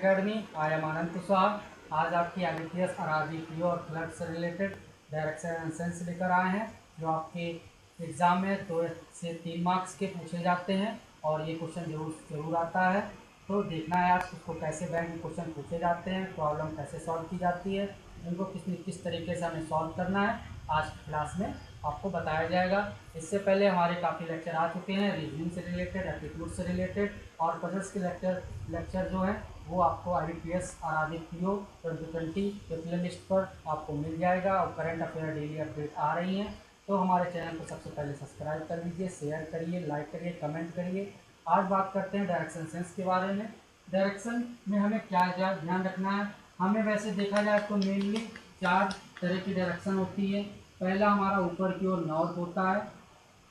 Academy. I am आनंद कुशवाहा। आज आपकी IBPS अराजी PO और क्लर्क से रिलेटेड डायरेक्शन एंड सेंस लेकर आए हैं, जो आपके एग्ज़ाम में 2 से 3 मार्क्स के पूछे जाते हैं और ये क्वेश्चन जरूर आता है। तो देखना है आज उसको कैसे बैंक में क्वेश्चन पूछे जाते हैं, प्रॉब्लम कैसे सॉल्व की जाती है, इनको किस तरीके से हमें सॉल्व करना है आज की क्लास में आपको बताया जाएगा। इससे पहले हमारे काफ़ी लेक्चर आ चुके हैं रीजनिंग से रिलेटेड, एप्टीट्यूड से रिलेटेड और पजल्स के लेक्चर जो है वो आपको IBPS आराधित पीओ 2020 के प्ले लिस्ट पर आपको मिल जाएगा और करंट अफेयर डेली अपडेट आ रही हैं। तो हमारे चैनल को सबसे पहले सब्सक्राइब कर लीजिए, शेयर करिए, लाइक करिए, कमेंट करिए। आज बात करते हैं डायरेक्शन सेंस के बारे में। डायरेक्शन में हमें क्या ध्यान रखना है। हमें वैसे देखा जाए तो मेनली 4 तरह की डायरेक्शन होती है। पहला हमारा ऊपर की ओर नॉर्थ होता है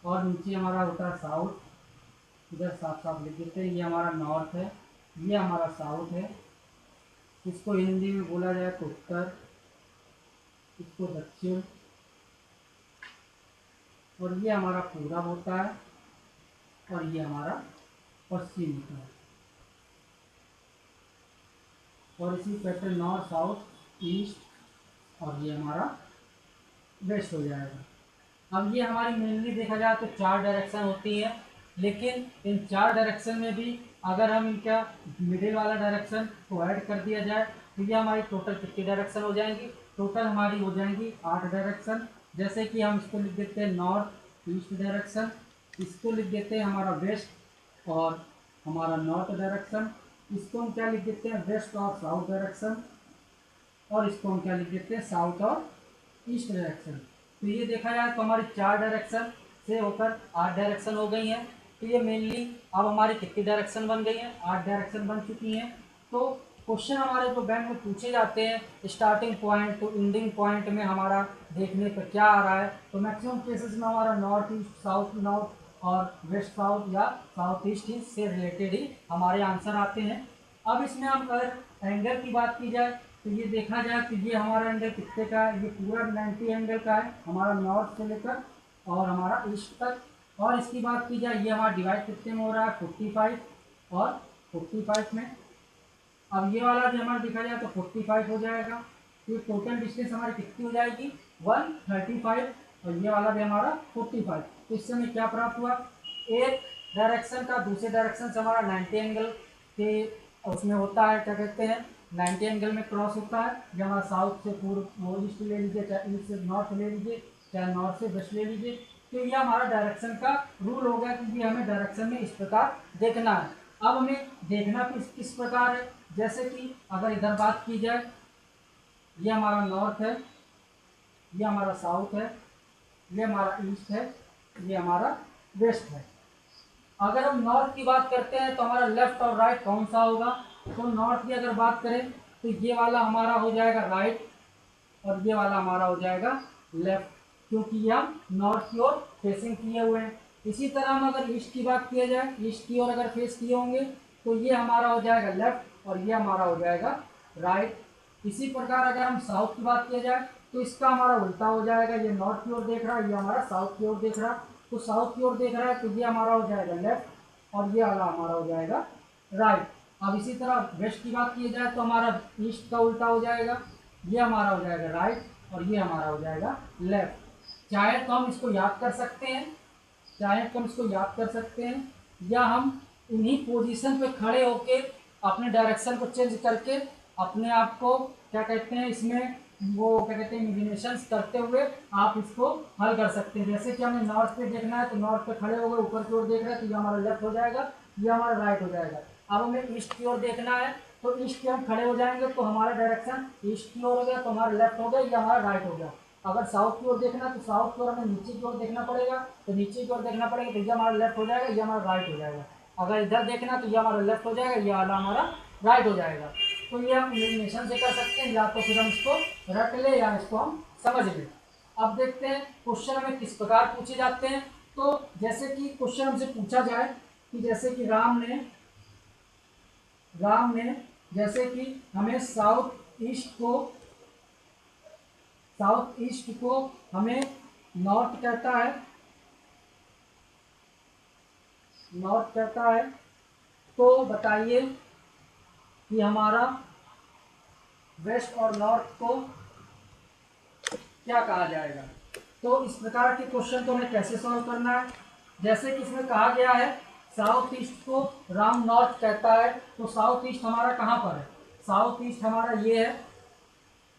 और नीचे हमारा होता है साउथ। इधर साफ साफ लिख देते हैं, ये हमारा नॉर्थ है, ये हमारा साउथ है। इसको हिंदी में बोला जाए तो उत्तर, इसको दक्षिण, और ये हमारा पूरब होता है और ये हमारा पश्चिम होता है। और इसी पैटर्न नॉर्थ साउथ ईस्ट और ये हमारा वेस्ट हो जाएगा। अब ये हमारी मेनली देखा जाए तो 4 डायरेक्शन होती है, लेकिन इन 4 डायरेक्शन में भी अगर हम इनका मिडिल वाला डायरेक्शन को ऐड कर दिया जाए तो ये हमारी टोटल कितनी डायरेक्शन हो जाएंगी। टोटल हमारी हो जाएंगी 8 डायरेक्शन। जैसे कि हम इसको लिख देते हैं नॉर्थ ईस्ट डायरेक्शन, इसको लिख देते हैं हमारा वेस्ट और हमारा नॉर्थ डायरेक्शन, इसको हम क्या लिख देते हैं वेस्ट और साउथ डायरेक्शन, और इसको हम क्या लिख देते हैं साउथ और ईस्ट डायरेक्शन। तो ये देखा जाए तो हमारी 4 डायरेक्शन से होकर 8 डायरेक्शन हो गई हैं। तो ये मेनली अब हमारी कितनी डायरेक्शन बन गई हैं, 8 डायरेक्शन बन चुकी हैं। तो क्वेश्चन हमारे जो बैंक में पूछे जाते हैं starting point two ending point में हमारा देखने पर क्या आ रहा है, तो मैक्सिमम केसेस में हमारा नॉर्थ ईस्ट साउथ नॉर्थ और वेस्ट साउथ या साउथ ईस्ट से रिलेटेड ही हमारे आंसर आते हैं। अब इसमें हम अगर एंगल की बात की जाए तो ये देखा जाए तो ये हमारा एंगल कितने का है, ये पूरा 90 एंगल का है हमारा नॉर्थ से लेकर और हमारा ईस्ट तक। और इसकी बात की जाए ये हमारा डिवाइड कितने में हो रहा है 45 और 45 में। अब ये वाला भी हमारा देखा जाए तो 45 हो जाएगा। तो टोटल डिस्टेंस हमारी कितनी हो जाएगी 135 और ये वाला भी हमारा 45। तो इससे हमें क्या प्राप्त हुआ, एक डायरेक्शन का दूसरे डायरेक्शन से हमारा 90 एंगल के उसमें होता है, क्या कहते हैं 90 एंगल में क्रॉस होता है। जो हमारा साउथ से पूर्व वो ईस्ट ले लीजिए, चाहे ईस्ट से नॉर्थ ले लीजिए, चाहे नॉर्थ से वेस्ट ले लीजिए। तो ये हमारा डायरेक्शन का रूल हो गया, क्योंकि हमें डायरेक्शन में इस प्रकार देखना है। अब हमें देखना किस प्रकार है, जैसे कि अगर इधर बात की जाए ये हमारा नॉर्थ है, ये हमारा साउथ है, ये हमारा ईस्ट है, ये हमारा वेस्ट है। अगर हम नॉर्थ की बात करते हैं तो हमारा लेफ्ट और राइट कौन सा होगा, तो नॉर्थ की अगर बात करें तो ये वाला हमारा हो जाएगा राइट और ये वाला हमारा हो जाएगा लेफ्ट, क्योंकि ये हम नॉर्थ की ओर फेसिंग किए हुए हैं। इसी तरह हम अगर ईस्ट की बात किया जाए, ईस्ट की ओर अगर फेस किए होंगे तो ये हमारा हो जाएगा लेफ्ट और ये हमारा हो जाएगा राइट। इसी प्रकार अगर हम साउथ की बात किया जाए तो इसका हमारा उल्टा हो जाएगा, ये नॉर्थ की ओर देख रहा है, ये हमारा साउथ की ओर देख रहा है। तो साउथ की ओर देख रहा है तो ये हमारा हो जाएगा लेफ्ट और ये वाला हमारा हो जाएगा राइट। अब इसी तरह वेस्ट की बात की जाए तो हमारा ईस्ट का उल्टा हो जाएगा, ये हमारा हो जाएगा राइट और ये हमारा हो जाएगा लेफ्ट। चाहे तो हम इसको याद कर सकते हैं, चाहे तो हम इसको याद कर सकते हैं, या हम इन्हीं पोजीशन पे खड़े होके अपने डायरेक्शन को चेंज करके अपने आप को क्या कहते हैं इसमें वो क्या कहते हैं इमेजिनेशन करते हुए आप इसको हल कर सकते हैं। जैसे कि हमें नॉर्थ पे देखना है तो नॉर्थ पे खड़े हो गए, ऊपर की ओर देख रहे हैं तो ये हमारा लेफ्ट हो जाएगा, ये हमारा राइट हो जाएगा। अब हमें ईस्ट की ओर देखना है तो ईस्ट पे हम खड़े हो जाएंगे तो हमारा डायरेक्शन ईस्ट की ओर हो गया, तो हमारा लेफ्ट हो गया, ये हमारा राइट हो गया। अगर साउथ की ओर देखना है तो साउथ की ओर हमें नीचे की ओर देखना पड़ेगा, तो नीचे की ओर देखना पड़ेगा तो ये हमारा लेफ्ट हो जाएगा, ये हमारा राइट हो जाएगा। अगर इधर देखना तो ये हमारा लेफ्ट हो जाएगा, ये वाला हमारा राइट हो जाएगा। तो ये हम इमेजिनेशन से कर सकते हैं, या तो फिर हम इसको रट ले या इसको हम समझ लें। अब देखते हैं क्वेश्चन हमें किस प्रकार पूछे जाते हैं। तो जैसे कि क्वेश्चन हमसे पूछा जाए कि जैसे कि राम ने जैसे कि हमें साउथ ईस्ट को हमें नॉर्थ कहता है। तो बताइए कि हमारा वेस्ट और नॉर्थ को क्या कहा जाएगा। तो इस प्रकार के क्वेश्चन को हमें कैसे सॉल्व करना है, जैसे कि इसमें कहा गया है साउथ ईस्ट को राम नॉर्थ कहता है, तो साउथ ईस्ट हमारा कहाँ पर है, साउथ ईस्ट हमारा ये है।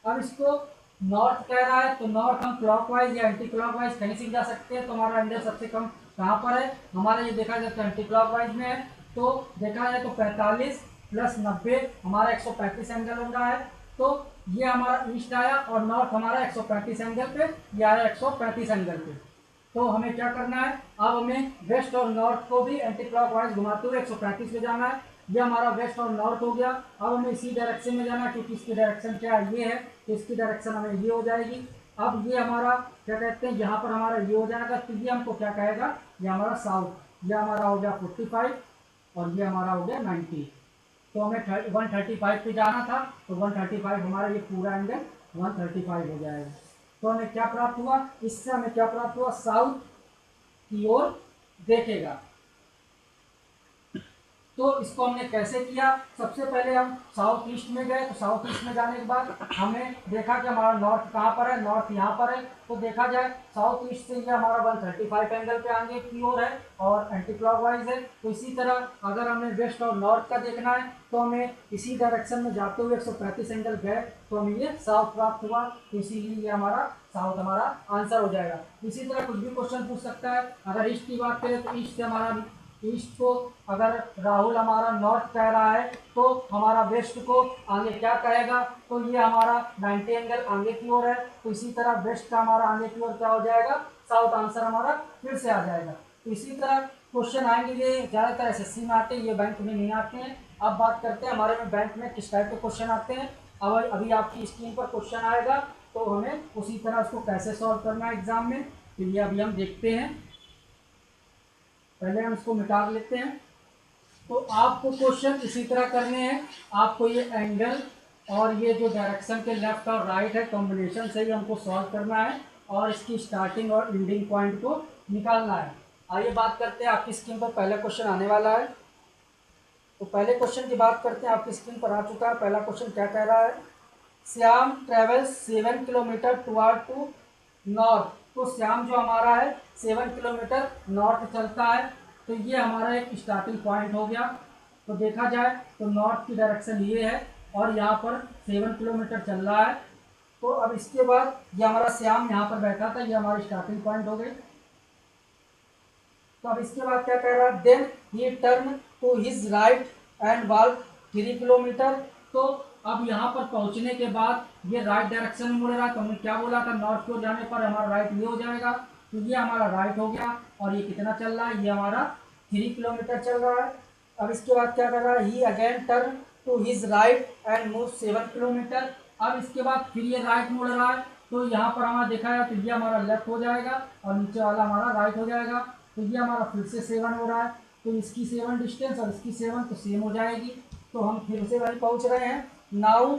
अब इसको नॉर्थ कह रहा है तो नॉर्थ हम क्लॉकवाइज या एंटी क्लॉकवाइज कहीं से जा सकते हैं, तो हमारा एंगल सबसे कम कहाँ पर है, हमारा ये देखा जाए तो एंटी क्लॉकवाइज में है। तो देखा जाए तो 45 प्लस 90 हमारा 135 एंगल हो रहा है। तो ये हमारा ईस्ट आया और नॉर्थ हमारा 135 एंगल पे, ये आया 135 एंगल पे। तो हमें क्या करना है, अब हमें वेस्ट और नॉर्थ को भी एंटी क्लॉकवाइज घुमाते हुए 135 पे जाना है। ये हमारा वेस्ट और नॉर्थ हो गया। अब हमें इसी डायरेक्शन में जाना है, क्योंकि इसकी डायरेक्शन क्या है, ये है, तो इसकी डायरेक्शन हमें ये हो जाएगी। अब ये हमारा क्या कहते हैं, यहाँ पर हमारा ये हो जाएगा, तो ये हमको क्या कहेगा, ये हमारा साउथ, ये हमारा हो गया 45 और ये हमारा हो गया 90। तो हमें 135 पे जाना था, तो 135 हमारा ये पूरा एंगल 135 हो जाएगा। तो हमें क्या प्राप्त हुआ, इससे हमें क्या प्राप्त हुआ, साउथ की ओर देखेगा। तो इसको हमने कैसे किया, सबसे पहले हम साउथ ईस्ट में गए, तो साउथ ईस्ट में जाने के बाद हमने देखा कि हमारा नॉर्थ कहाँ पर है, नॉर्थ यहाँ पर है। तो देखा जाए साउथ ईस्ट से ये हमारा 135 एंगल पे आगे की ओर है और एंटी क्लॉकवाइज है। तो इसी तरह अगर हमें वेस्ट और नॉर्थ का देखना है तो हमें इसी डायरेक्शन में जाते हुए 135 एंगल गए, तो हमें ये साउथ प्राप्त हुआ। तो इसीलिए ये हमारा साउथ हमारा आंसर हो जाएगा। इसी तरह कुछ भी क्वेश्चन पूछ सकता है। अगर ईस्ट की बात करें तो ईस्ट से हमारा, ईस्ट को अगर राहुल हमारा नॉर्थ कह रहा है तो हमारा वेस्ट को आगे क्या कहेगा, तो ये हमारा 90 एंगल आगे की ओर है। तो इसी तरह वेस्ट का हमारा आगे की ओर क्या हो जाएगा, साउथ आंसर हमारा फिर से आ जाएगा। तो इसी तरह क्वेश्चन आएंगे, ये ज़्यादातर एसएससी में आते हैं, ये बैंक में नहीं आते हैं। अब बात करते हैं हमारे में बैंक में किस टाइप के क्वेश्चन आते हैं। अब अभी आपकी स्क्रीन पर क्वेश्चन आएगा, तो हमें उसी तरह उसको कैसे सॉल्व करना है एग्जाम में, तो ये अभी हम देखते हैं। पहले हम इसको मिटा लेते हैं। तो आपको क्वेश्चन इसी तरह करने हैं, आपको ये एंगल और ये जो डायरेक्शन के लेफ्ट और राइट है कॉम्बिनेशन से ही हमको सॉल्व करना है और इसकी स्टार्टिंग और एंडिंग पॉइंट को निकालना है। आइए बात करते हैं, आपकी स्क्रीन पर पहला क्वेश्चन आने वाला है। तो पहले क्वेश्चन की बात करते हैं, आपकी स्क्रीन पर आ चुका है। पहला क्वेश्चन क्या कह रहा है, Shyam travels 7 kilometre toward to north. तो श्याम जो हमारा है 7 किलोमीटर नॉर्थ चलता है। तो ये हमारा एक स्टार्टिंग पॉइंट हो गया। तो देखा जाए तो नॉर्थ की डायरेक्शन ये है और यहाँ पर 7 किलोमीटर चल रहा है। तो अब इसके बाद ये हमारा श्याम यहाँ पर बैठा था, ये हमारी स्टार्टिंग पॉइंट हो गई। तो अब इसके बाद क्या कह रहा है, then he turn to his right and walk 3 kilometre. तो अब यहाँ पर पहुँचने के बाद ये राइट डायरेक्शन में मुड़ रहा है। तो हमने क्या बोला था, नॉर्थ की ओर जाने पर हमारा राइट ये हो जाएगा। तो ये हमारा राइट हो गया और ये कितना चल रहा है, ये हमारा 3 किलोमीटर चल रहा है। अब इसके बाद क्या कर रहा है, he again turn to his right and move 7 kilometre. अब इसके बाद फिर ये राइट मुड़ रहा है। तो यहाँ पर हमारा देखा जाए तो ये हमारा लेफ्ट हो जाएगा और नीचे वाला हमारा राइट हो जाएगा। तो ये हमारा फिर से 7 हो रहा है। तो इसकी 7 डिस्टेंस और इसकी 7 तो सेम हो जाएगी। तो हम फिर से वहीं पहुंच रहे हैं। Now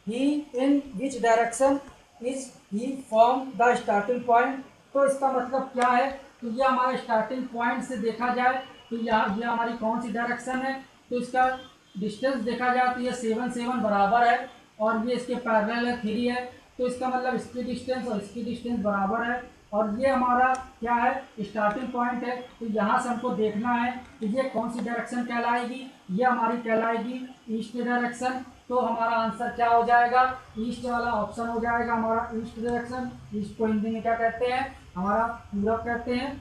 he in which direction is he from the starting point. तो इसका मतलब क्या है, तो ये हमारे स्टार्टिंग पॉइंट से देखा जाए तो यहाँ ये हमारी कौन सी डायरेक्शन है। तो इसका डिस्टेंस देखा जाए तो ये 7 बराबर है और ये इसके पैरेलल है 3 है। तो इसका मतलब इसकी डिस्टेंस और इसकी डिस्टेंस बराबर है और ये हमारा क्या है, स्टार्टिंग पॉइंट है। तो यहाँ से हमको देखना है कि ये कौन सी डायरेक्शन कहलाएगी, ये हमारी कहलाएगी ईस्ट डायरेक्शन। तो हमारा आंसर क्या हो जाएगा, ईस्ट वाला ऑप्शन हो जाएगा हमारा ईस्ट डायरेक्शन। ईस्ट को हिंदी में क्या कहते हैं, हमारा पूरब कहते हैं।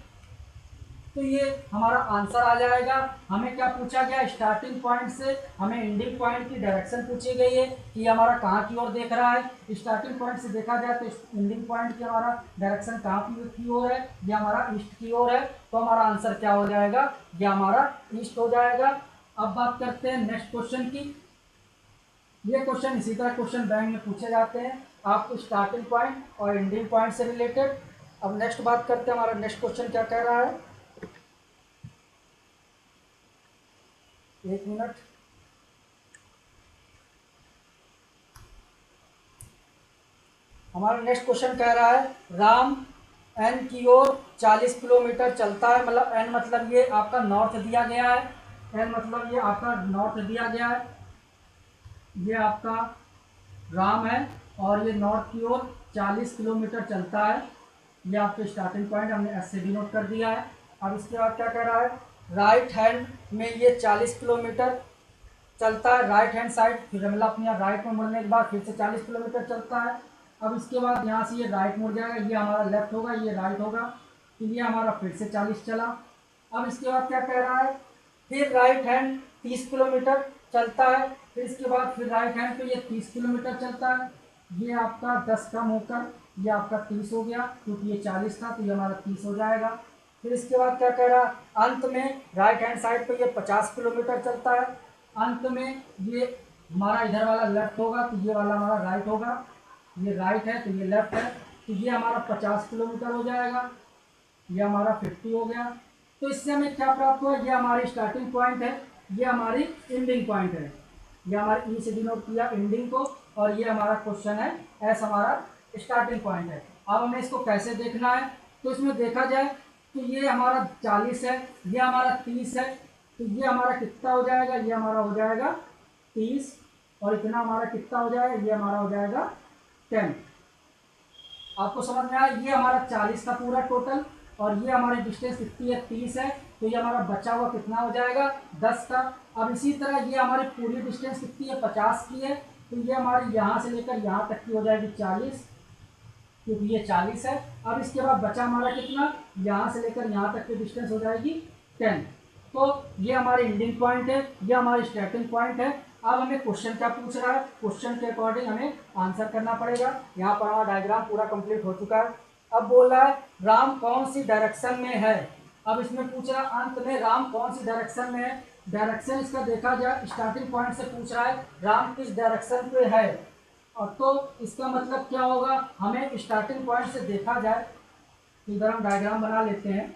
तो ये हमारा आंसर आ जाएगा। हमें क्या पूछा गया, स्टार्टिंग पॉइंट से हमें एंडिंग पॉइंट की डायरेक्शन पूछी गई है कि हमारा कहाँ की ओर देख रहा है। स्टार्टिंग पॉइंट से देखा जाए तो एंडिंग पॉइंट की हमारा डायरेक्शन कहाँ की ओर है, ये हमारा ईस्ट की ओर है। तो हमारा आंसर क्या हो जाएगा, ये हमारा ईस्ट हो जाएगा। अब बात करते हैं नेक्स्ट क्वेश्चन की। ये क्वेश्चन इसी तरह क्वेश्चन बैंक में पूछे जाते हैं, आपको स्टार्टिंग पॉइंट और एंडिंग पॉइंट से रिलेटेड। अब नेक्स्ट बात करते हैं, हमारा नेक्स्ट क्वेश्चन क्या कह रहा है, एक मिनट। हमारा नेक्स्ट क्वेश्चन कह रहा है, राम एन की ओर 40 किलोमीटर चलता है। मतलब एन मतलब ये आपका नॉर्थ दिया गया है, एन मतलब ये आपका नॉर्थ दिया गया है। ये आपका राम है और ये नॉर्थ की ओर 40 किलोमीटर चलता है। ये आपके स्टार्टिंग पॉइंट हमने एस से डिनोट कर दिया है। अब इसके बाद क्या कह रहा है, राइट हैंड में ये 40 किलोमीटर चलता है राइट हैंड साइड, फिर मतलब अपने यहाँ राइट में मुड़ने के बाद फिर से 40 किलोमीटर चलता है। अब इसके बाद यहाँ से ये राइट मुड़ जाएगा, ये हमारा लेफ्ट होगा, ये राइट होगा, तो ये हमारा फिर से 40 चला। अब इसके बाद क्या कह रहा है, फिर राइट हैंड 30 किलोमीटर चलता है, फिर इसके बाद फिर राइट हैंड पे ये 30 किलोमीटर चलता है। ये आपका 10 कम होकर ये आपका 30 हो गया, क्योंकि ये 40 था तो ये हमारा 30 हो जाएगा। फिर इसके बाद क्या कह रहा है, अंत में राइट हैंड साइड पे ये 50 किलोमीटर चलता है। अंत में ये हमारा इधर वाला लेफ्ट होगा तो ये वाला हमारा राइट होगा, ये राइट है तो ये लेफ्ट है, तो ये हमारा 50 किलोमीटर हो जाएगा, ये हमारा 50 हो गया। तो इससे हमें क्या प्राप्त हुआ, ये हमारी स्टार्टिंग पॉइंट है, ये हमारी एंडिंग पॉइंट है। ये हमारे ई से डिनोट किया एंडिंग को, और ये हमारा क्वेश्चन है, एस हमारा स्टार्टिंग पॉइंट है। अब हमें इसको कैसे देखना है, तो इसमें देखा जाए तो ये हमारा 40 है, ये हमारा 30 है, तो ये हमारा कितना हो जाएगा, ये हमारा हो जाएगा 30, और इतना हमारा कितना हो जाएगा, ये हमारा हो जाएगा 10। आपको समझ में आया, ये हमारा 40 का पूरा टोटल, और ये हमारी डिस्टेंस कितनी है, 30 है, तो ये हमारा बचा हुआ कितना हो जाएगा, 10 का। अब इसी तरह ये हमारी पूरी डिस्टेंस कितनी है, 50 की है, तो ये हमारी यहाँ से लेकर यहाँ तक की हो जाएगी 40, क्योंकि ये 40 है। अब इसके बाद बचा हमारा कितना, यहाँ से लेकर यहाँ तक की डिस्टेंस हो जाएगी 10। तो ये हमारी एंडिंग पॉइंट है, ये हमारी स्टार्टिंग पॉइंट है। अब हमें क्वेश्चन क्या पूछ रहा है, क्वेश्चन के अकॉर्डिंग हमें आंसर करना पड़ेगा। यहाँ पर हमारा डायग्राम पूरा कंप्लीट हो चुका है। अब बोल रहा है राम कौन सी डायरेक्शन में है। अब इसमें पूछ रहा है अंत में राम कौन सी डायरेक्शन में है। डायरेक्शन इसका देखा जाए, स्टार्टिंग पॉइंट से पूछ रहा है राम किस डायरेक्शन पे है, और तो इसका मतलब क्या होगा, हमें स्टार्टिंग पॉइंट से देखा जाए, इधर हम डायग्राम बना लेते हैं।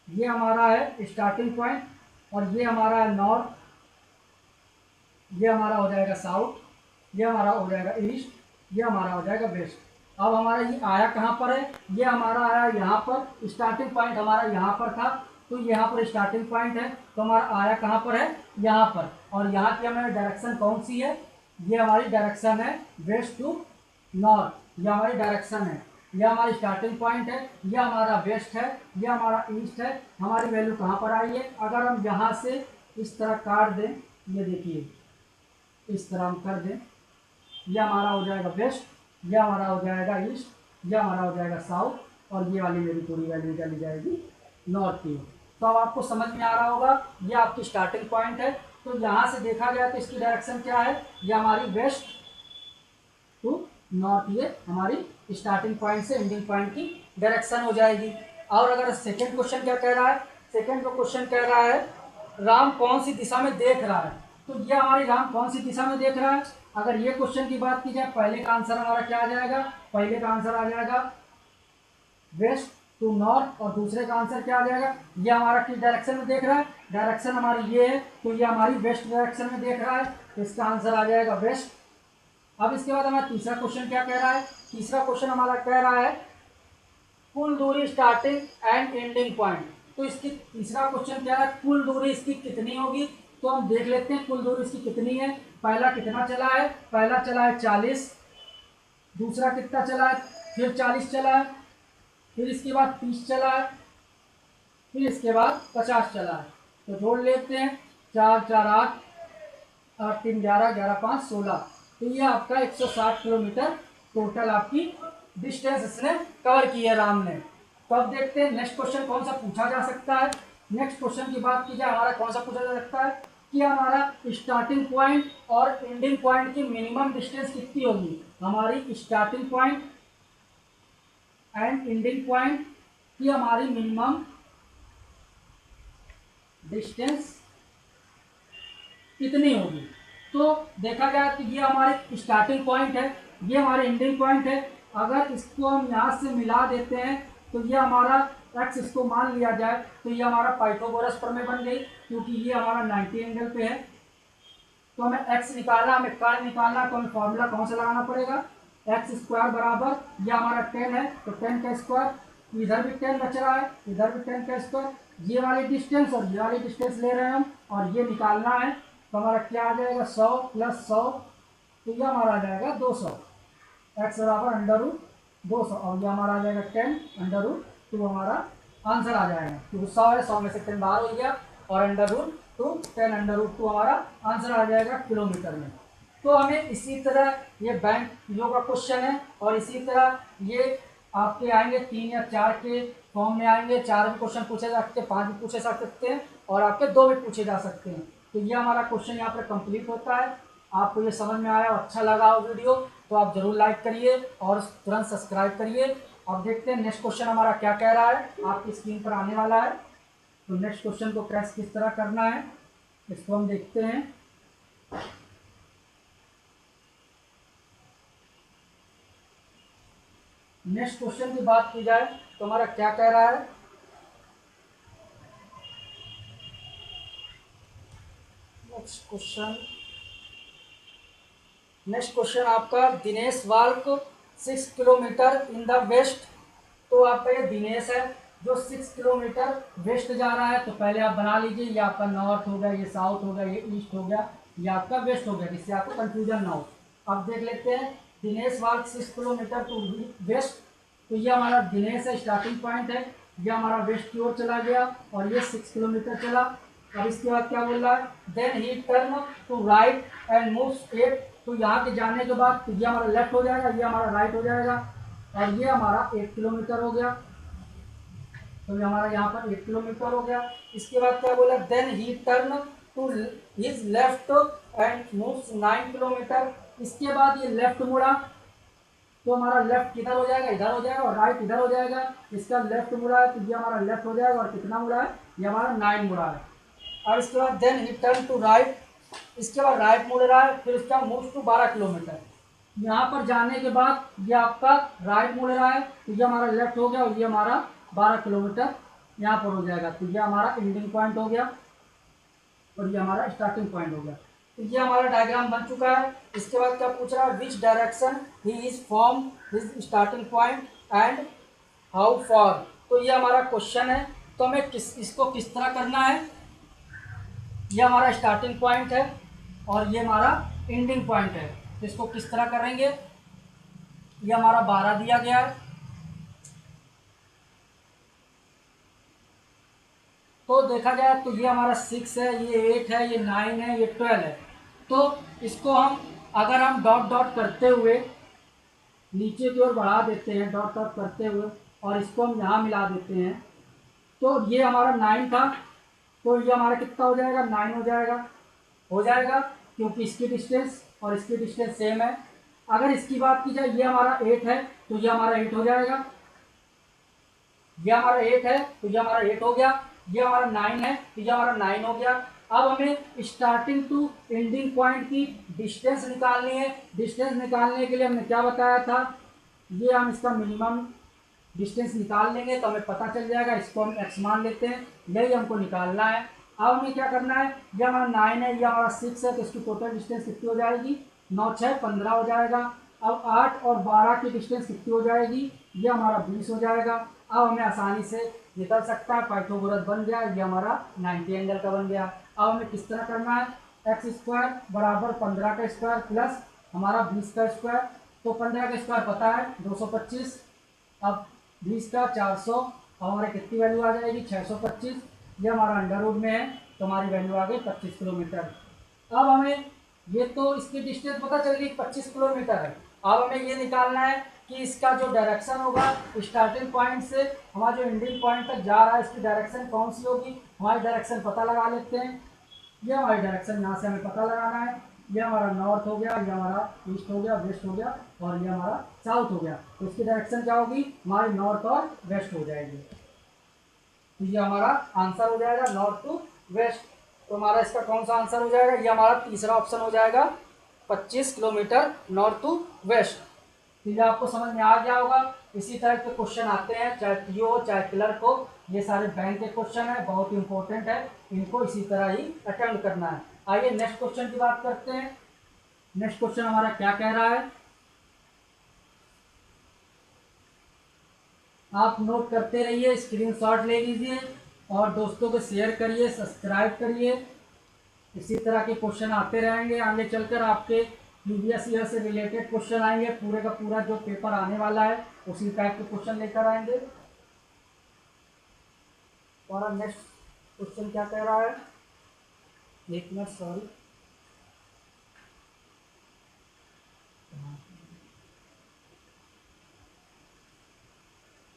ये हमारा है स्टार्टिंग पॉइंट, और ये हमारा है नॉर्थ, ये हमारा हो जाएगा साउथ, ये हमारा हो जाएगा ईस्ट, ये हमारा हो जाएगा वेस्ट। अब हमारा ये आया कहाँ पर है, ये हमारा आया यहाँ पर, स्टार्टिंग पॉइंट हमारा यहाँ पर था, तो यहाँ पर स्टार्टिंग पॉइंट है, तो हमारा आया कहाँ पर है, यहाँ पर। और यहाँ की हमारी डायरेक्शन कौन सी है, ये हमारी डायरेक्शन है वेस्ट टू नॉर्थ, ये हमारी डायरेक्शन है। ये हमारी स्टार्टिंग पॉइंट है, ये हमारा वेस्ट है, ये हमारा ईस्ट है। हमारी वैल्यू कहाँ पर आई है, अगर हम यहाँ से इस तरह काट दें, ये देखिए इस तरह हम कर दें, यह हमारा हो जाएगा वेस्ट, यह हमारा हो जाएगा ईस्ट, यह हमारा हो जाएगा साउथ, और ये वाली मेरी पूरी वैल्यू चली जाएगी नॉर्थ की। तो अब आपको समझ में आ रहा होगा, ये आपकी स्टार्टिंग पॉइंट है। तो यहाँ से देखा गया तो इसकी डायरेक्शन क्या है, ये हमारी वेस्ट टू नॉर्थ, ये हमारी स्टार्टिंग पॉइंट से एंडिंग पॉइंट की डायरेक्शन हो जाएगी। और अगर सेकेंड क्वेश्चन क्या कह रहा है, सेकेंड क्वेश्चन कह रहा है राम कौन सी दिशा में देख रहा है, तो ये हमारी राम कौन सी दिशा में देख रहा है। अगर ये क्वेश्चन की बात की जाए, पहले का आंसर हमारा क्या आ जाएगा, पहले का आंसर आ जाएगा वेस्ट टू नॉर्थ, और दूसरे का आंसर क्या आ जाएगा, ये हमारा किस डायरेक्शन में देख रहा है, डायरेक्शन हमारी ये है, तो ये हमारी वेस्ट डायरेक्शन में देख रहा है, तो इसका आंसर आ जाएगा वेस्ट। अब इसके बाद हमारा तीसरा क्वेश्चन क्या कह रहा है, तीसरा क्वेश्चन हमारा कह रहा है कुल दूरी स्टार्टिंग एंड एंडिंग पॉइंट। तो इसकी तीसरा क्वेश्चन क्या है, कुल दूरी इसकी कितनी होगी, तो हम देख लेते हैं कुल दूरी इसकी कितनी है। पहला कितना चला है, पहला चला है 40, दूसरा कितना चला है, फिर 40 चला है, फिर इसके बाद 30 चला है, फिर इसके बाद 50 चला है। तो जोड़ लेते हैं, 4 4 8, 8 3 11, 11 5 16, तो ये आपका 160 किलोमीटर टोटल आपकी डिस्टेंस इसने कवर की है राम ने। तो अब देखते हैं नेक्स्ट क्वेश्चन कौन सा पूछा जा सकता है। नेक्स्ट क्वेश्चन की बात की जाए, हमारा कौन सा पूछा जा सकता है कि हमारा स्टार्टिंग पॉइंट और एंडिंग पॉइंट की मिनिमम डिस्टेंस कितनी होगी। हमारी starting point and ending point की हमारी मिनिमम डिस्टेंस कितनी होगी। तो देखा जाए तो ये हमारे स्टार्टिंग पॉइंट है, ये हमारे एंडिंग पॉइंट है। अगर इसको हम यहाँ से मिला देते हैं तो ये हमारा एक्स, इसको मान लिया जाए तो ये हमारा पाइथागोरस प्रमेय बन गई, क्योंकि ये हमारा 90 एंगल पे है। तो हमें एक्स निकालना, हमें कर्व निकालना, तो हमें फॉर्मूला कौन सा लगाना पड़ेगा, एक्स स्क्वायर बराबर, ये हमारा 10 है तो 10 का स्क्वायर, इधर भी 10 बच रहा है, इधर भी 10 का स्क्वायर, ये वाली डिस्टेंस और ये वाली डिस्टेंस ले रहे हैं हम, और ये निकालना है। तो हमारा क्या आ जाएगा 100 प्लस 100, तो ये हमारा आ जाएगा 200। एक्स बराबर अंडर रूट 200 और ये हमारा आ जाएगा 10 अंडर रूट 2 हमारा आंसर आ जाएगा, क्योंकि 100 है, 100 में से 10 बाहर हो गया और अंडर रूट 2 10 अंडर रूट 2 हमारा आंसर आ जाएगा किलोमीटर में। तो हमें इसी तरह ये बैंक जो का क्वेश्चन है और इसी तरह ये आपके आएंगे 3 या 4 के फॉर्म में आएंगे, 4 भी क्वेश्चन पूछे जा सकते हैं, 5 भी पूछे जा सकते हैं और आपके 2 भी पूछे जा सकते हैं। तो ये हमारा क्वेश्चन यहाँ पर कंप्लीट होता है। आपको ये समझ में आया और अच्छा लगा हो वीडियो तो आप जरूर लाइक करिए और तुरंत सब्सक्राइब करिए। अब देखते हैं नेक्स्ट क्वेश्चन हमारा क्या कह रहा है, आपकी स्क्रीन पर आने वाला है। तो नेक्स्ट क्वेश्चन को कैसे किस तरह करना है इसको हम देखते हैं। नेक्स्ट क्वेश्चन की बात की जाए तो हमारा क्या कह रहा है, नेक्स्ट क्वेश्चन आपका Dinesh walk 6 kilometre in the west. तो आपका ये दिनेश है जो 6 किलोमीटर वेस्ट जा रहा है। तो पहले आप बना लीजिए, ये आपका नॉर्थ हो गया, ये साउथ हो गया, ये ईस्ट हो गया, ये आपका वेस्ट हो गया, जिससे आपको कंफ्यूजन ना हो। अब देख लेते हैं Dinesh walk 6 kilometre to west. तो ये हमारा दिनेश है, स्टार्टिंग पॉइंट है, ये हमारा वेस्ट की ओर चला गया और ये 6 किलोमीटर चला। अब इसके बाद क्या बोल रहा है, then he turn to right and moves 8। तो यहाँ के जाने के बाद तो ये हमारा लेफ्ट हो जाएगा, ये हमारा राइट हो जाएगा और ये हमारा 8 किलोमीटर हो गया। तो ये हमारा यहाँ पर 8 किलोमीटर हो गया। इसके बाद क्या बोला, then he turn to his left and moves 9 kilometre. इसके बाद ये लेफ्ट मुड़ा, तो हमारा लेफ्ट किधर हो जाएगा, इधर हो जाएगा और राइट इधर हो जाएगा। इसका लेफ्ट मुड़ा है तो ये हमारा लेफ्ट हो जाएगा और कितना मुड़ा है, ये हमारा 9 मुड़ा है। और इसके बाद then he turn to right, इसके बाद राइट मुड़ रहा है, फिर इसका मूव टू 12 किलोमीटर। यहाँ पर जाने के बाद ये आपका राइट मुड़ रहा है तो ये हमारा लेफ्ट हो गया और ये हमारा 12 किलोमीटर यहाँ पर हो जाएगा। तो ये हमारा एंडिंग पॉइंट हो गया और ये हमारा स्टार्टिंग पॉइंट हो गया। तो ये हमारा डायग्राम बन चुका है। इसके बाद क्या पूछ रहा है, which direction he is from his starting point and how for. तो ये हमारा क्वेश्चन है। तो हमें इसको किस तरह करना है, ये हमारा स्टार्टिंग पॉइंट है और ये हमारा एंडिंग पॉइंट है। तो इसको किस तरह करेंगे, ये हमारा 12 दिया गया है, तो देखा जाए तो ये हमारा 6 है, ये 8 है, ये 9 है, ये 12 है। तो इसको हम अगर हम डॉट डॉट करते हुए नीचे की ओर बढ़ा देते हैं, डॉट डॉट करते हुए, और इसको हम यहाँ मिला देते हैं, तो ये हमारा 9 था, तो ये हमारा कितना हो जाएगा, 9 हो जाएगा क्योंकि इसकी डिस्टेंस और इसकी डिस्टेंस सेम है। अगर इसकी बात की जाए, ये हमारा 8 है तो ये हमारा 8 हो जाएगा, ये हमारा 8 है तो ये हमारा 8 हो गया, ये हमारा 9 है तो ये हमारा 9 हो गया। अब हमें स्टार्टिंग टू एंडिंग पॉइंट की डिस्टेंस निकालनी है। डिस्टेंस निकालने के लिए हमने क्या बताया था, ये हम इसका मिनिमम डिस्टेंस निकाल लेंगे तो हमें पता चल जाएगा, इसको हम एक्स मान लेते हैं, यही हमको निकालना है। अब हमें क्या करना है, ये हमारा 9 है, ये हमारा 6 है, तो इसकी टोटल डिस्टेंस कितनी हो जाएगी, 9 6 15 हो जाएगा। अब 8 और 12 की डिस्टेंस कितनी हो जाएगी, ये हमारा 20 हो जाएगा। अब हमें आसानी से निकल सकता है, पाइथागोरस बन गया, ये हमारा 90 एंगल का बन गया। अब हमें किस तरह करना है, एक्स स्क्वायर बराबर 15 का स्क्वायर प्लस हमारा 20 का स्क्वायर। तो 15 का स्क्वायर पता है 225, अब 20 का 400, अब हमारे कितनी वैल्यू आ जाएगी 625। ये हमारा अंडर रूट में है तो हमारी वैल्यू आ गई 25 किलोमीटर। अब हमें ये तो इसकी डिस्टेंस पता चल गई 25 किलोमीटर है। अब हमें ये निकालना है कि इसका जो डायरेक्शन होगा स्टार्टिंग पॉइंट से हमारा जो एंडिंग पॉइंट तक जा रहा है, इसकी डायरेक्शन कौन सी होगी, हमारी डायरेक्शन पता लगा लेते हैं। ये हमारी डायरेक्शन यहाँ से हमें पता लगाना है, ये हमारा नॉर्थ हो गया, ये हमारा ईस्ट हो गया, वेस्ट हो गया और ये हमारा साउथ हो गया। तो इसकी डायरेक्शन क्या होगी, हमारी नॉर्थ और वेस्ट हो जाएगी। तो ये हमारा आंसर हो जाएगा नॉर्थ टू वेस्ट। तो हमारा इसका कौन सा आंसर हो जाएगा, ये हमारा तीसरा ऑप्शन हो जाएगा 25 किलोमीटर नॉर्थ टू वेस्ट। तो ये आपको समझ में आ गया होगा। इसी तरह के क्वेश्चन आते हैं, चाहे पीओ हो चाहे क्लर्क हो, ये सारे बैंक के क्वेश्चन है, बहुत ही इंपॉर्टेंट है, इनको इसी तरह ही अटेम्प्ट करना है। आइए नेक्स्ट क्वेश्चन की बात करते हैं। नेक्स्ट क्वेश्चन हमारा क्या कह रहा है, आप नोट करते रहिए, स्क्रीनशॉट ले लीजिए और दोस्तों को शेयर करिए, सब्सक्राइब करिए। इसी तरह के क्वेश्चन आते रहेंगे आगे चलकर, आपके प्रीवियस ईयर से रिलेटेड क्वेश्चन आएंगे, पूरे का पूरा जो पेपर आने वाला है उसी टाइप के क्वेश्चन लेकर आएंगे। और नेक्स्ट क्वेश्चन क्या कह रहा है, एक मिनट सॉरी,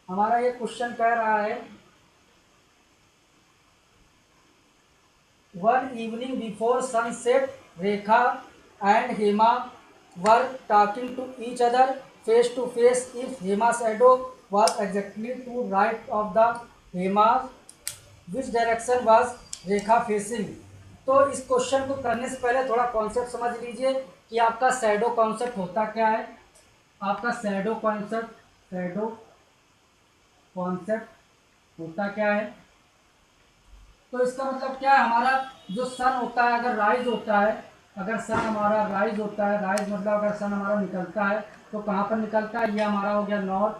हमारा ये क्वेश्चन कह रहा है, one evening before sunset Rekha and Hema were talking to each other face to face if Hema shadow was exactly to right of the Hema which direction was Rekha facing. तो इस क्वेश्चन को करने से पहले थोड़ा कॉन्सेप्ट समझ लीजिए कि आपका शैडो कॉन्सेप्ट होता क्या है। आपका शैडो कॉन्सेप्ट होता क्या है, तो इसका मतलब क्या है, हमारा जो सन होता है अगर राइज होता है, अगर सन हमारा राइज होता है, राइज मतलब अगर सन हमारा निकलता है तो कहाँ पर निकलता है, ये हमारा हो गया नॉर्थ,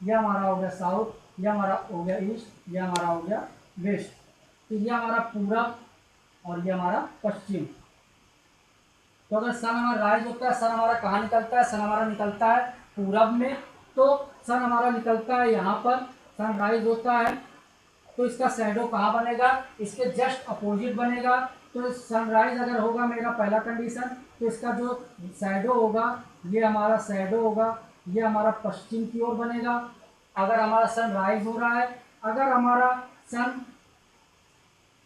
ये हमारा हो गया साउथ, ये हमारा हो गया ईस्ट, ये हमारा हो गया वेस्ट। तो ये हमारा पूरब और ये हमारा पश्चिम। तो अगर सन हमारा राइज होता है, सन हमारा कहाँ निकलता है, सन हमारा निकलता है पूरब में, तो सन हमारा निकलता है यहाँ पर, सन राइज होता है तो इसका शैडो कहाँ बनेगा, इसके जस्ट अपोजिट बनेगा। तो सनराइज अगर होगा मेरा पहला कंडीशन, तो इसका जो शैडो होगा, ये हमारा शैडो होगा, ये हमारा पश्चिम की ओर बनेगा अगर हमारा सनराइज हो रहा है। अगर हमारा सन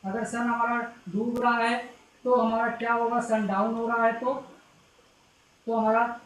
अगर सन हमारा डूब रहा है तो हमारा क्या होगा, सन डाउन हो रहा है तो हमारा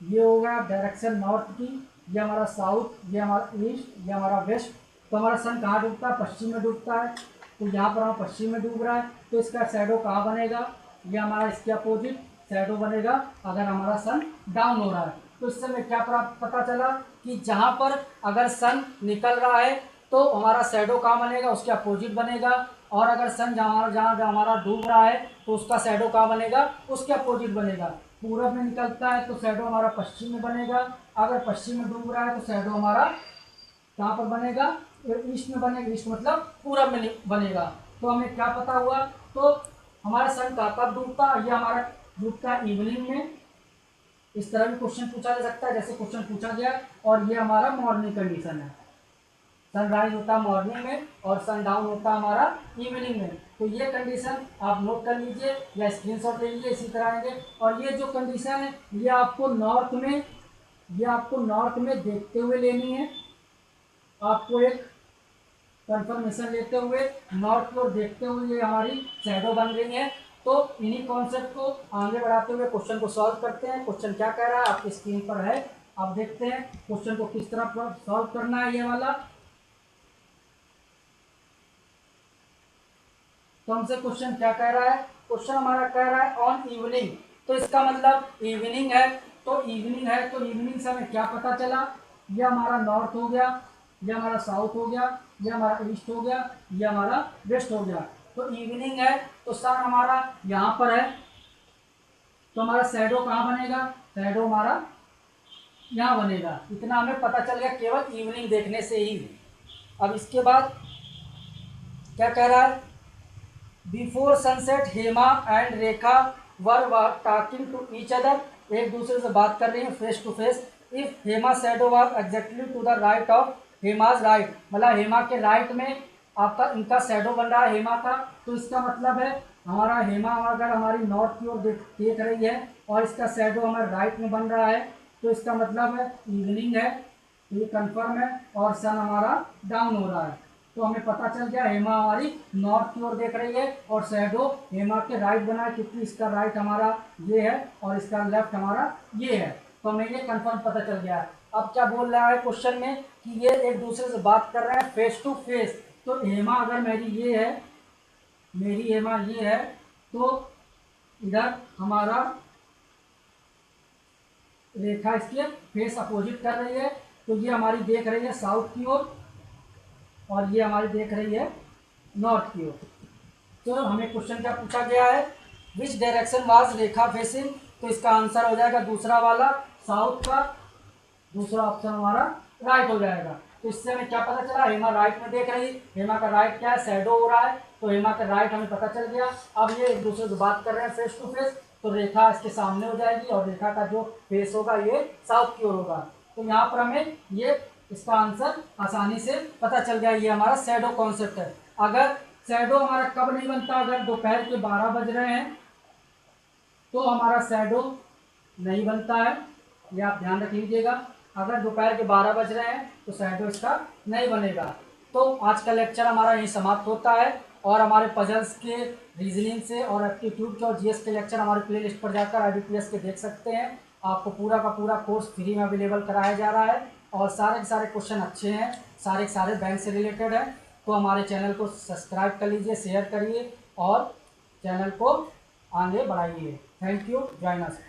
ये होगा डायरेक्शन नॉर्थ की, ये हमारा साउथ, ये हमारा ईस्ट, ये हमारा वेस्ट। तो हमारा सन कहाँ डूबता है, पश्चिम में डूबता है, तो यहाँ पर हमारा पश्चिम में डूब रहा है तो इसका शैडो कहाँ बनेगा, ये हमारा इसके अपोजिट शैडो बनेगा अगर हमारा सन डाउन हो रहा है। तो इससे हमें क्या पता चला कि जहाँ पर अगर सन निकल रहा है तो हमारा शैडो कहाँ बनेगा, उसके अपोजिट बनेगा, और अगर सन जहाँ जहाँ हमारा डूब रहा है तो उसका शैडो कहाँ बनेगा, उसके अपोजिट बनेगा। पूरब में निकलता है तो शैडो हमारा पश्चिम में बनेगा, अगर पश्चिम में डूब रहा है तो शैडो हमारा कहाँ पर बनेगा, ईस्ट में बनेगा, ईस्ट मतलब पूरब में बनेगा। तो हमें क्या पता हुआ, तो हमारा सन कब डूबता है, ये हमारा डूबता है इवनिंग में। इस तरह भी क्वेश्चन पूछा जा सकता है जैसे क्वेश्चन पूछा गया। और ये हमारा मॉर्निंग कंडीशन है, सनराइज होता है मॉर्निंग में और सन डाउन होता है हमारा इवनिंग में। तो ये कंडीशन आप नोट कर लीजिए या स्क्रीनशॉट ले लीजिए, इसी तरह आएंगे। और ये जो कंडीशन है ये आपको नॉर्थ में देखते हुए लेनी है, आपको एक कंफर्मेशन लेते हुए नॉर्थ की ओर देखते हुए ये हमारी शैडो बन रही है। तो इन्हीं कॉन्सेप्ट को आगे बढ़ाते हुए क्वेश्चन को सॉल्व करते हैं। क्वेश्चन क्या कह रहा है आपकी स्क्रीन पर है, आप देखते हैं क्वेश्चन को किस तरह सॉल्व करना है। ये वाला तो हमसे क्वेश्चन क्या कह रहा है, क्वेश्चन हमारा कह रहा है ऑन इवनिंग, तो इसका मतलब इवनिंग है। तो इवनिंग से हमें क्या पता चला, ये हमारा नॉर्थ हो गया, ये हमारा साउथ हो गया, ये हमारा ईस्ट हो गया, ये हमारा वेस्ट हो गया। तो इवनिंग है तो सन हमारा यहाँ पर है, तो हमारा शैडो कहाँ बनेगा, शैडो हमारा यहाँ बनेगा। इतना हमें पता चल गया केवल इवनिंग देखने से ही। अब इसके बाद क्या कह रहा है, before sunset Hema and Rekha were talking to each other, एक दूसरे से बात कर रही हैं face to face. If Hema shadow was exactly to the right of Hema's right, मतलब हेमा के राइट में आपका इनका शैडो बन रहा है हेमा का। तो इसका मतलब है हमारा हेमा अगर हमारी नॉर्थ की ओर देख रही है और इसका शैडो हमारे राइट में बन रहा है, तो इसका मतलब है इवनिंग है, ये कंफर्म है, और सन हमारा डाउन हो रहा है। तो हमें पता चल गया हेमा हमारी नॉर्थ की ओर देख रही है और शैडो हेमा के राइट बना है, क्योंकि इसका राइट हमारा ये है और इसका लेफ्ट हमारा ये है। तो हमें ये कंफर्म पता चल गया है। अब क्या बोल रहा है क्वेश्चन में कि ये एक दूसरे से बात कर रहे हैं फेस टू फेस। तो हेमा अगर मेरी हेमा ये है, तो इधर हमारा रेखा इसके फेस अपोजिट कर रही है, तो ये हमारी देख रही है साउथ की ओर और ये हमारी देख रही है नॉर्थ की ओर। तो हमें क्वेश्चन क्या पूछा गया है, विच डायरेक्शन वाज रेखा फेसिंग, तो इसका आंसर हो जाएगा दूसरा वाला साउथ का, दूसरा ऑप्शन हमारा राइट हो जाएगा। तो इससे हमें क्या पता चला, हेमा राइट में देख रही, हेमा का राइट क्या है, शैडो हो रहा है, तो एम आर का राइट हमें पता चल गया। अब ये एक दूसरे से बात कर रहे हैं फेस टू फेस, तो रेखा इसके सामने हो जाएगी और रेखा का जो फेस होगा ये साउथ की ओर होगा। तो यहाँ पर हमें ये इसका आंसर आसानी से पता चल गया। ये हमारा शैडो कॉन्सेप्ट है। अगर शैडो हमारा कब नहीं बनता, अगर दोपहर के 12 बज रहे हैं तो हमारा शैडो नहीं बनता है, ये आप ध्यान रख लीजिएगा। अगर दोपहर के 12 बज रहे हैं तो शैडो इसका नहीं बनेगा। तो आज का लेक्चर हमारा यही समाप्त होता है, और हमारे पजल्स के, रीजनिंग से और एप्टीट्यूड के और जीएस के लेक्चर हमारे प्लेलिस्ट पर जाकर IBPS के देख सकते हैं। आपको पूरा का पूरा कोर्स फ्री में अवेलेबल कराया जा रहा है, और सारे के सारे क्वेश्चन अच्छे हैं, सारे के सारे बैंक से रिलेटेड हैं। तो हमारे चैनल को सब्सक्राइब कर लीजिए, शेयर करिए और चैनल को आगे बढ़ाइए। Thank you, join us.